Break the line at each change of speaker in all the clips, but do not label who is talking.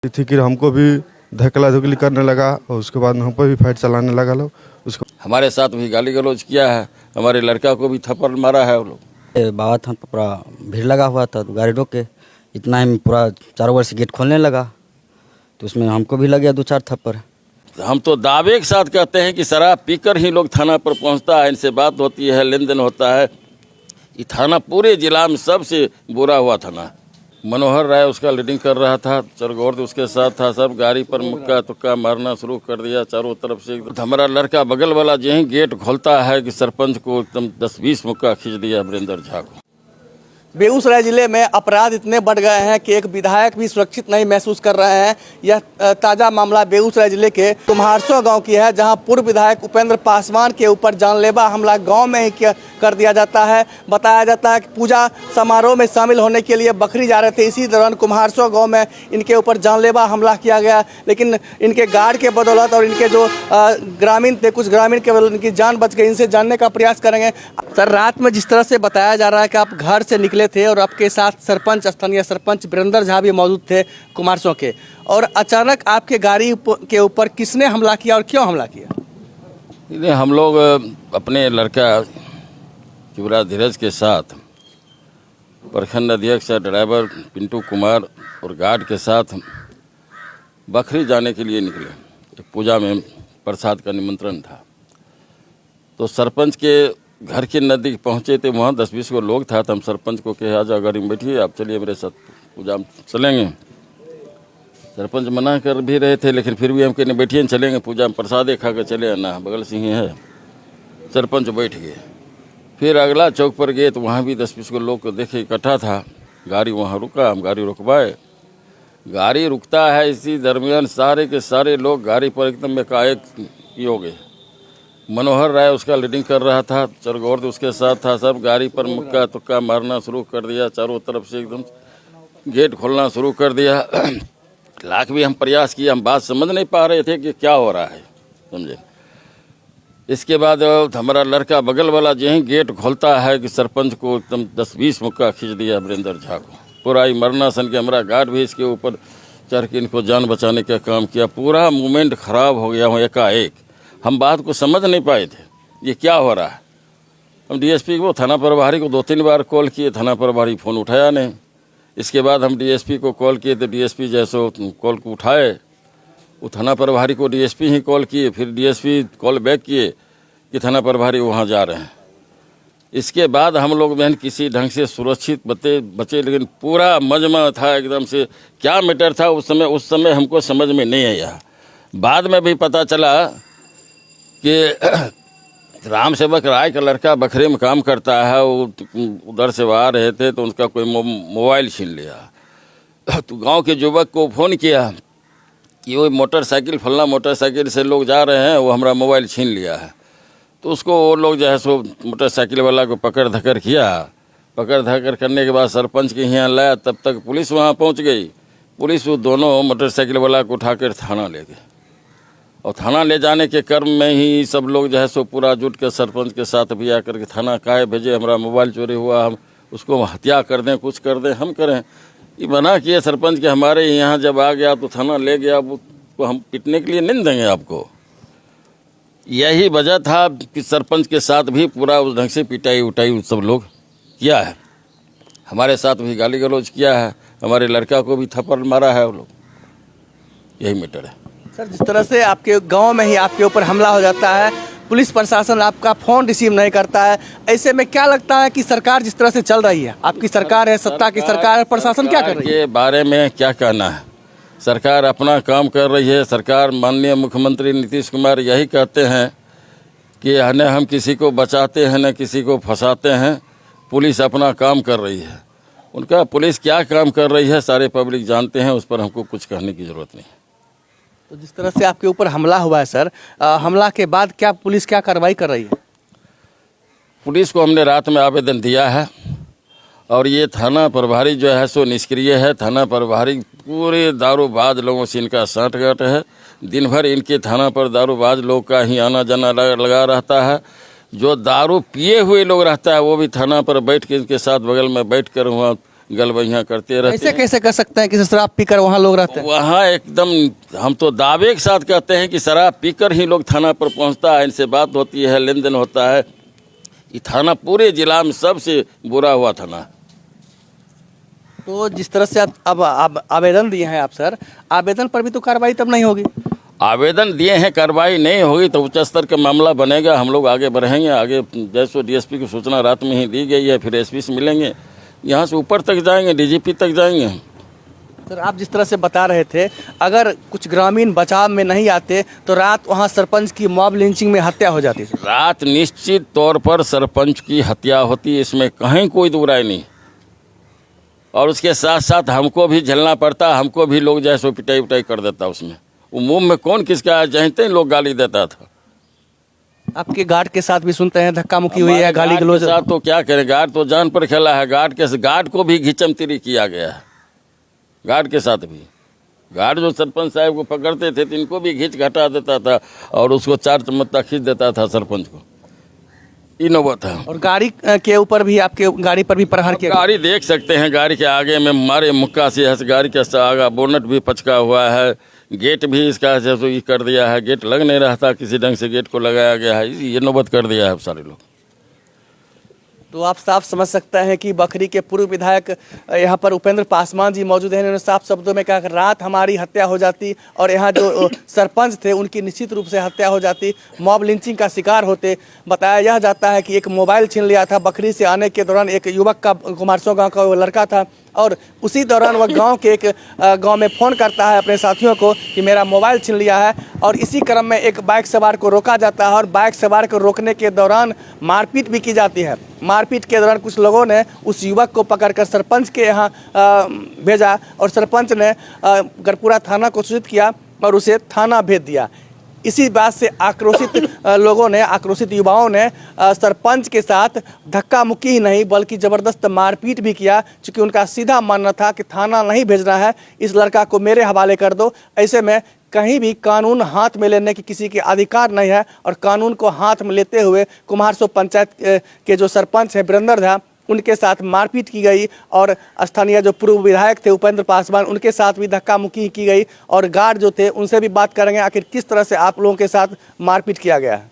थी कि हमको भी धकला धुकली करने लगा और उसके बाद हमको भी फाइट चलाने लगा लोग। उसको
हमारे साथ भी गाली गलौज किया है, हमारे लड़का को भी थप्पड़ मारा है वो लोग।
बाबा थान पर पूरा भीड़ लगा हुआ था, तो गाड़ी रोक के इतना ही पूरा चारों ओर से गेट खोलने लगा, तो उसमें हमको भी लग गया 2-4 थप्पड़।
हम तो दावे के साथ कहते हैं कि शराब पीकर ही लोग थाना पर पहुंचता है, इनसे बात होती है, लेन देन होता है। ये थाना पूरे जिला में सबसे बुरा हुआ थाना। मनोहर राय उसका लीडिंग कर रहा था, चरगौर उसके साथ था, सब गाड़ी पर मुक्का तुक्का मारना शुरू कर दिया चारों तरफ से। हमारा लड़का बगल वाला यही गेट खोलता है कि सरपंच को एकदम 10-20 मुक्का खींच दिया वीरेंद्र झा को।
बेगूसराय जिले में अपराध इतने बढ़ गए हैं कि एक विधायक भी सुरक्षित नहीं महसूस कर रहे हैं। यह ताज़ा मामला बेगूसराय जिले के कुम्हारसो गांव की है, जहां पूर्व विधायक उपेंद्र पासवान के ऊपर जानलेवा हमला गांव में ही कर दिया जाता है। बताया जाता है कि पूजा समारोह में शामिल होने के लिए बखरी जा रहे थे, इसी दौरान कुम्हारसो गाँव में इनके ऊपर जानलेवा हमला किया गया। लेकिन इनके गार्ड के बदौलत और इनके जो ग्रामीण थे, कुछ ग्रामीण के बदौलत इनकी जान बच गई। इनसे जानने का प्रयास करेंगे। सर, रात में जिस तरह से बताया जा रहा है कि आप घर से निकले थे और आपके साथ सरपंच, स्थानीय सरपंच वीरेंद्र झा भी मौजूद थे कुमारसो के, और अचानक आपके गाड़ी के ऊपर किसने हमला किया और क्यों हमला किया?
हम लोग अपने लड़का युवराज धीरज के साथ प्रखंड अध्यक्ष ड्राइवर पिंटू कुमार और गार्ड के साथ बखरी जाने के लिए निकले। एक पूजा में प्रसाद का निमंत्रण था, तो सरपंच के घर के नज़दीक पहुंचे थे। वहाँ 10-20 को लोग था, तो हम सरपंच को कहे आजा गाड़ी में बैठिए, आप चलिए मेरे साथ पूजा में चलेंगे। सरपंच मना कर भी रहे थे, लेकिन फिर भी हम कहने बैठिए चलेंगे, पूजा में प्रसादे खा कर चले आना, बगल से ही है। सरपंच बैठ गए। फिर अगला चौक पर गए तो वहाँ भी 10-20 को लोग को देखे इकट्ठा था। गाड़ी वहाँ रुका, हम गाड़ी रुकवाए। गाड़ी रुकता है, इसी दरमियान सारे के सारे लोग गाड़ी पर एकदम एकाएक ही हो गए। मनोहर राय उसका लीडिंग कर रहा था, चरगौर उसके साथ था, सब गाड़ी पर मुक्का तुक्का मारना शुरू कर दिया चारों तरफ से, एकदम गेट खोलना शुरू कर दिया। लाख भी हम प्रयास किए, हम बात समझ नहीं पा रहे थे कि क्या हो रहा है, समझे। इसके बाद हमारा लड़का बगल वाला यही गेट खोलता है कि सरपंच को एकदम 10-20 मुक्का खींच दिया वीरेंद्र झा को। पूरा ही मरना सन के हमारा गार्ड भी इसके ऊपर चढ़ के इनको जान बचाने का काम किया। पूरा मूवमेंट खराब हो गया, एकाएक हम बात को समझ नहीं पाए थे ये क्या हो रहा है। हम डीएसपी को, थाना प्रभारी को 2-3 बार कॉल किए, थाना प्रभारी फ़ोन उठाया नहीं। इसके बाद हम डीएसपी को कॉल किए तो डीएसपी जैसे कॉल को उठाए, वो थाना प्रभारी को डीएसपी ही कॉल किए, फिर डीएसपी कॉल बैक किए कि थाना प्रभारी वहाँ जा रहे हैं। इसके बाद हम लोग बहन किसी ढंग से सुरक्षित बचे, लेकिन पूरा मजमा था एकदम से। क्या मैटर था उस समय हमको समझ में नहीं आया। बाद में भी पता चला कि राम सेवक राय का लड़का बखरे में काम करता है, वो उधर से आ रहे थे तो उनका कोई मोबाइल छीन लिया। तो गांव के युवक को फ़ोन किया कि वो मोटरसाइकिल फलना मोटरसाइकिल से लोग जा रहे हैं, वो हमारा मोबाइल छीन लिया है। तो उसको वो लोग जो है सो मोटरसाइकिल वाला को पकड़ धकर किया। पकड़ धकर करने के बाद सरपंच के यहाँ लाया, तब तक पुलिस वहाँ पहुँच गई। पुलिस वो दोनों मोटरसाइकिल वाला को उठाकर थाना ले गए, और थाना ले जाने के क्रम में ही सब लोग जो है सो पूरा जुट के सरपंच के साथ भी आकर के थाना काहे भेजे, हमारा मोबाइल चोरी हुआ, हम उसको हत्या कर दें, कुछ कर दें, हम करें। ये मना किए सरपंच के, हमारे यहाँ जब आ गया तो थाना ले गया, वो हम पिटने के लिए नहीं देंगे आपको। यही वजह था कि सरपंच के साथ भी पूरा उस ढंग से पिटाई उटाई सब लोग किया है। हमारे साथ भी गाली गलौज किया है, हमारे लड़का को भी थप्पड़ मारा है वो लोग। यही मैटर है
सर। जिस तरह से आपके गांव में ही आपके ऊपर हमला हो जाता है, पुलिस प्रशासन आपका फ़ोन रिसीव नहीं करता है, ऐसे में क्या लगता है कि सरकार जिस तरह से चल रही है, आपकी सरकार है, सत्ता की सरकार है, प्रशासन क्या कर रही है?
ये बारे में क्या कहना है। सरकार अपना काम कर रही है। सरकार, माननीय मुख्यमंत्री नीतीश कुमार यही कहते हैं कि न हम किसी को बचाते हैं न किसी को फंसाते हैं, पुलिस अपना काम कर रही है। उनका पुलिस क्या काम कर रही है सारे पब्लिक जानते हैं, उस पर हमको कुछ कहने की ज़रूरत नहीं।
तो जिस तरह से आपके ऊपर हमला हुआ है सर, हमला के बाद क्या पुलिस क्या कार्रवाई कर रही है?
पुलिस को हमने रात में आवेदन दिया है, और ये थाना प्रभारी जो है सो निष्क्रिय है। थाना प्रभारी पूरे दारूबाज लोगों से इनका साठगांठ है। दिन भर इनके थाना पर दारूबाज लोग का ही आना जाना लगा रहता है। जो दारू पिए हुए लोग रहता है वो भी थाना पर बैठ के इनके साथ बगल में बैठ कर वहाँ गलबैया करते रहते
ऐसे
हैं।
कैसे कर सकते हैं कि शराब पीकर वहाँ लोग रहते हैं?
वहाँ एकदम हम तो दावे के साथ कहते हैं कि शराब पीकर ही लोग थाना पर पहुँचता है, इनसे बात होती है, लेन देन होता है। ये थाना पूरे जिला में सबसे बुरा हुआ थाना।
तो जिस तरह से अब आवेदन दिए हैं आप सर, आवेदन पर भी तो कार्रवाई तब नहीं होगी।
आवेदन दिए हैं, कार्रवाई नहीं होगी तो उच्च स्तर का मामला बनेगा, हम लोग आगे बढ़ेंगे। आगे जैसो डीएसपी की सूचना रात में ही दी गई है, फिर एसपी से मिलेंगे, यहाँ से ऊपर तक जाएंगे, डीजीपी तक जाएंगे।
सर आप जिस तरह से बता रहे थे, अगर कुछ ग्रामीण बचाव में नहीं आते तो रात वहाँ सरपंच की मॉब लिंचिंग में हत्या हो जाती है।
रात निश्चित तौर पर सरपंच की हत्या होती, इसमें कहीं कोई दो राय नहीं। और उसके साथ साथ हमको भी झेलना पड़ता, हमको भी लोग जैसे पिटाई उटाई कर देता। उसमें वो मुंह में कौन किसका जानते हैं, लोग गाली देता था।
आपके गार्ड के साथ भी सुनते हैं धक्का मुक्की हुई है,
हमारे
गाली
गार्ड
गलौज।
के साथ तो क्या करें, गार्ड तो जान पर खेला है। गार्ड को भी घिचमतिरी किया गया है। गार्ड के साथ भी, गार्ड जो सरपंच साहब को पकड़ते थे तो इनको भी घिच घटा देता था और उसको 4 चम्मच खींच देता था सरपंच को। इनोवा था।
और गाड़ी के ऊपर भी, आपके गाड़ी पर भी प्रहार किया।
गाड़ी देख सकते हैं, गाड़ी के आगे में मारे मुक्का से है, गाड़ी के आगे बोनट भी पचका हुआ है, गेट भी इसका जैसे ये कर दिया है। गेट लग नहीं रहा था, किसी ढंग से गेट को लगाया गया है, ये नौबत कर दिया है सारे लोग।
तो आप साफ समझ सकते हैं कि बखरी के पूर्व विधायक यहाँ पर उपेंद्र पासवान जी मौजूद हैं। इन्होंने साफ शब्दों में कहा कि रात हमारी हत्या हो जाती और यहाँ जो सरपंच थे उनकी निश्चित रूप से हत्या हो जाती, मॉब लिंचिंग का शिकार होते। बताया यह जाता है कि एक मोबाइल छीन लिया था बखरी से आने के दौरान। एक युवक का, कुमारसो गाँव का वो लड़का था, और उसी दौरान वह गांव के एक गांव में फ़ोन करता है अपने साथियों को कि मेरा मोबाइल छीन लिया है। और इसी क्रम में एक बाइक सवार को रोका जाता है और बाइक सवार को रोकने के दौरान मारपीट भी की जाती है। मारपीट के दौरान कुछ लोगों ने उस युवक को पकड़कर सरपंच के यहाँ भेजा और सरपंच ने गरपुरा थाना को सूचित किया और उसे थाना भेज दिया। इसी बात से आक्रोशित लोगों ने, आक्रोशित युवाओं ने सरपंच के साथ धक्का मुक्की ही नहीं बल्कि ज़बरदस्त मारपीट भी किया, क्योंकि उनका सीधा मानना था कि थाना नहीं भेजना है, इस लड़का को मेरे हवाले कर दो। ऐसे में कहीं भी कानून हाथ में लेने की किसी के अधिकार नहीं है। और कानून को हाथ में लेते हुए कुम्हारसो पंचायत के जो सरपंच है वीरेंद्र झा, उनके साथ मारपीट की गई। और स्थानीय जो पूर्व विधायक थे उपेंद्र पासवान, उनके साथ भी धक्का मुक्की की गई। और गार्ड जो थे उनसे भी बात करेंगे आखिर किस तरह से आप लोगों के साथ मारपीट किया गया है।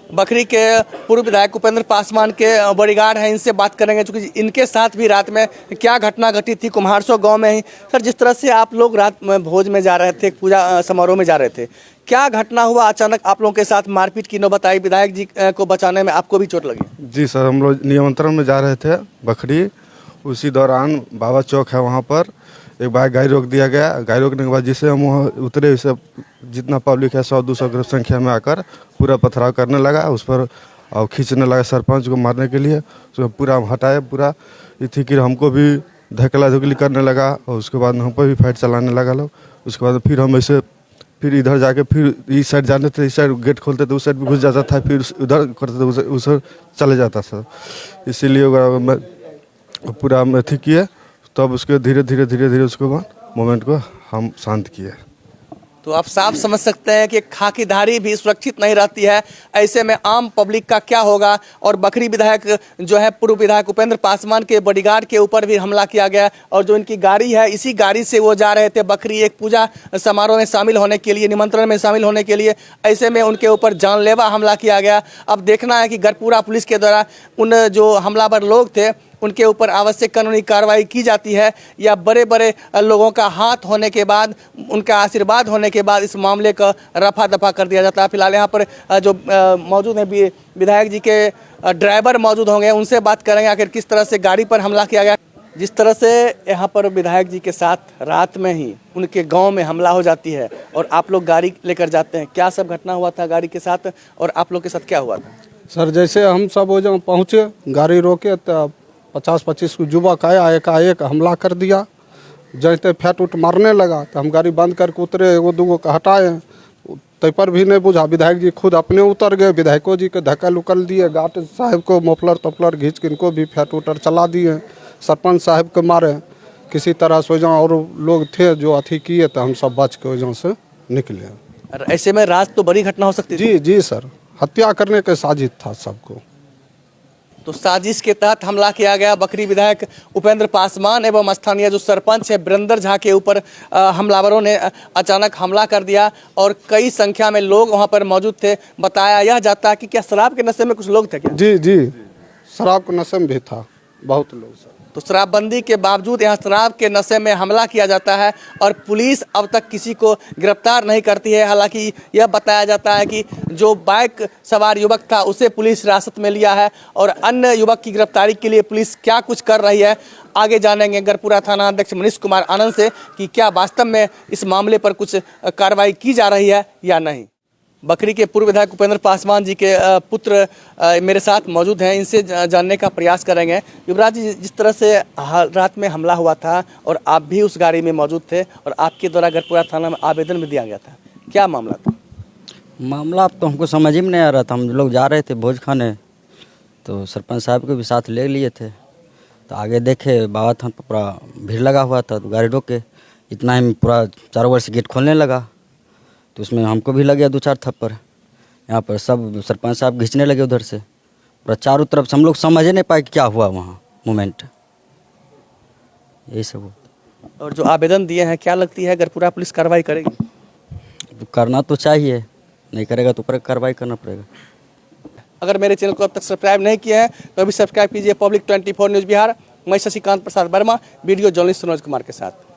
बखरी के पूर्व विधायक उपेंद्र पासवान के बॉडीगार्ड हैं, इनसे बात करेंगे क्योंकि इनके साथ भी रात में क्या घटना घटी थी कुम्हारसो गांव में ही। सर जिस तरह से आप लोग रात में भोज में जा रहे थे, पूजा समारोह में जा रहे थे, क्या घटना हुआ? अचानक आप लोगों के साथ मारपीट की नौबत आई, विधायक जी को बचाने में आपको भी चोट लगी?
जी सर, हम लोग निमंत्रण में जा रहे थे बखरी। उसी दौरान बाबा चौक है, वहाँ पर एक बाइक गाड़ी रोक दिया गया। गाड़ी रोकने के बाद जिससे हम वहाँ उतरे, उसे जितना पब्लिक है 100-200 की संख्या में आकर पूरा पथराव करने लगा उस पर और खींचने लगा सरपंच को मारने के लिए। उसको पूरा हटाए, पूरा थी कि हमको भी धकला धुकली करने लगा और उसके बाद हम पर भी फाइट चलाने लगा लोग। उसके बाद फिर हम ऐसे फिर इधर जाके फिर इस साइड जाते थे, इस साइड गेट खोलते थे, उस साइड भी घुस जाता था, फिर उधर करते थे, उस चले जाता सर। इसीलिए मैं पूरा अथी किए, तब उसके धीरे धीरे उसके बाद मोमेंट को हम शांत किए।
तो आप साफ समझ सकते हैं कि खाकीधारी भी सुरक्षित नहीं रहती है, ऐसे में आम पब्लिक का क्या होगा। और बखरी विधायक जो है पूर्व विधायक उपेंद्र पासवान के बॉडीगार्ड के ऊपर भी हमला किया गया और जो इनकी गाड़ी है, इसी गाड़ी से वो जा रहे थे बखरी एक पूजा समारोह में शामिल होने के लिए, निमंत्रण में शामिल होने के लिए। ऐसे में उनके ऊपर जानलेवा हमला किया गया। अब देखना है कि गरपुरा पुलिस के द्वारा उन जो हमलावर लोग थे उनके ऊपर आवश्यक कानूनी कार्रवाई की जाती है या बड़े बड़े लोगों का हाथ होने के बाद, उनका आशीर्वाद होने के बाद इस मामले का रफा दफा कर दिया जाता है। फिलहाल यहाँ पर जो मौजूद हैं विधायक जी के ड्राइवर मौजूद होंगे, उनसे बात करेंगे आखिर किस तरह से गाड़ी पर हमला किया गया। जिस तरह से यहाँ पर विधायक जी के साथ रात में ही उनके गांव में हमला हो जाती है और आप लोग गाड़ी लेकर जाते हैं, क्या सब घटना हुआ था गाड़ी के साथ और आप लोग के साथ क्या हुआ था?
सर जैसे हम सब वो जब पहुँचे, गाड़ी रोके तो 50-25 युवक आया, एकाएक हमला कर दिया। जैसे फैट उठ मारने लगा तो हम गाड़ी बंद करके उतरे, एगो दूगो को हटाए, तय पर भी नहीं बुझा। विधायक जी खुद अपने उतर गए, विधायकों जी के धक्का उकल दिए, गार्ड साहब को मोफलर तोफलर घींच के इनको भी फैट उटर चला दिए। सरपंच साहब के मारे किसी तरह से वजह और लोग थे जो अथी किए, तो हम सब बच के वजह से निकले।
ऐसे में रात तो बड़ी घटना हो सकती थी।
जी जी सर, हत्या करने के साजिश था सबको।
तो साजिश के तहत हमला किया गया। बखरी विधायक उपेंद्र पासवान एवं स्थानीय जो सरपंच है बिरंदर झा के ऊपर हमलावरों ने अचानक हमला कर दिया और कई संख्या में लोग वहां पर मौजूद थे। बताया यह जाता है कि क्या शराब के नशे में कुछ लोग थे क्या?
जी जी, शराब के नशे में भी था बहुत लोग सर।
तो शराबबंदी के बावजूद यहाँ शराब के नशे में हमला किया जाता है और पुलिस अब तक किसी को गिरफ्तार नहीं करती है। हालांकि यह बताया जाता है कि जो बाइक सवार युवक था उसे पुलिस हिरासत में लिया है और अन्य युवक की गिरफ्तारी के लिए पुलिस क्या कुछ कर रही है आगे जानेंगे गढ़पुरा थाना अध्यक्ष मनीष कुमार आनंद से कि क्या वास्तव में इस मामले पर कुछ कार्रवाई की जा रही है या नहीं। बखरी के पूर्व विधायक उपेंद्र पासवान जी के पुत्र मेरे साथ मौजूद हैं, इनसे जानने का प्रयास करेंगे। युवराज जी, जिस तरह से रात में हमला हुआ था और आप भी उस गाड़ी में मौजूद थे और आपके द्वारा गढ़पुरा थाना में आवेदन भी दिया गया था, क्या मामला था?
मामला अब तो हमको समझ ही में नहीं आ रहा था। हम लोग जा रहे थे भोज खाने, तो सरपंच साहब को भी साथ ले लिए थे। तो आगे देखे बाबा थान पर पूरा भीड़ लगा हुआ था, तो गाड़ी रोक के इतना ही पूरा चारों ओर से गेट खोलने लगा। तो उसमें हमको भी लग गया 2-4 थप्पड़। यहाँ पर सब सरपंच साहब खींचने लगे उधर से, पूरा चारों तरफ से। हम लोग समझ ही नहीं पाए कि क्या हुआ वहाँ मोमेंट, यही सब हुआ।
और जो आवेदन दिए हैं, क्या लगती है गढ़पुरा पुलिस कार्रवाई करेगी?
तो करना तो चाहिए, नहीं करेगा तो ऊपर कार्रवाई करना पड़ेगा।
अगर मेरे चैनल को अब तक सब्सक्राइब नहीं किया है तो अभी सब्सक्राइब कीजिए पब्लिक 24 न्यूज़ बिहार। मैं शशिकांत प्रसाद वर्मा, वीडियो जर्नलिस्ट मनोज कुमार के साथ।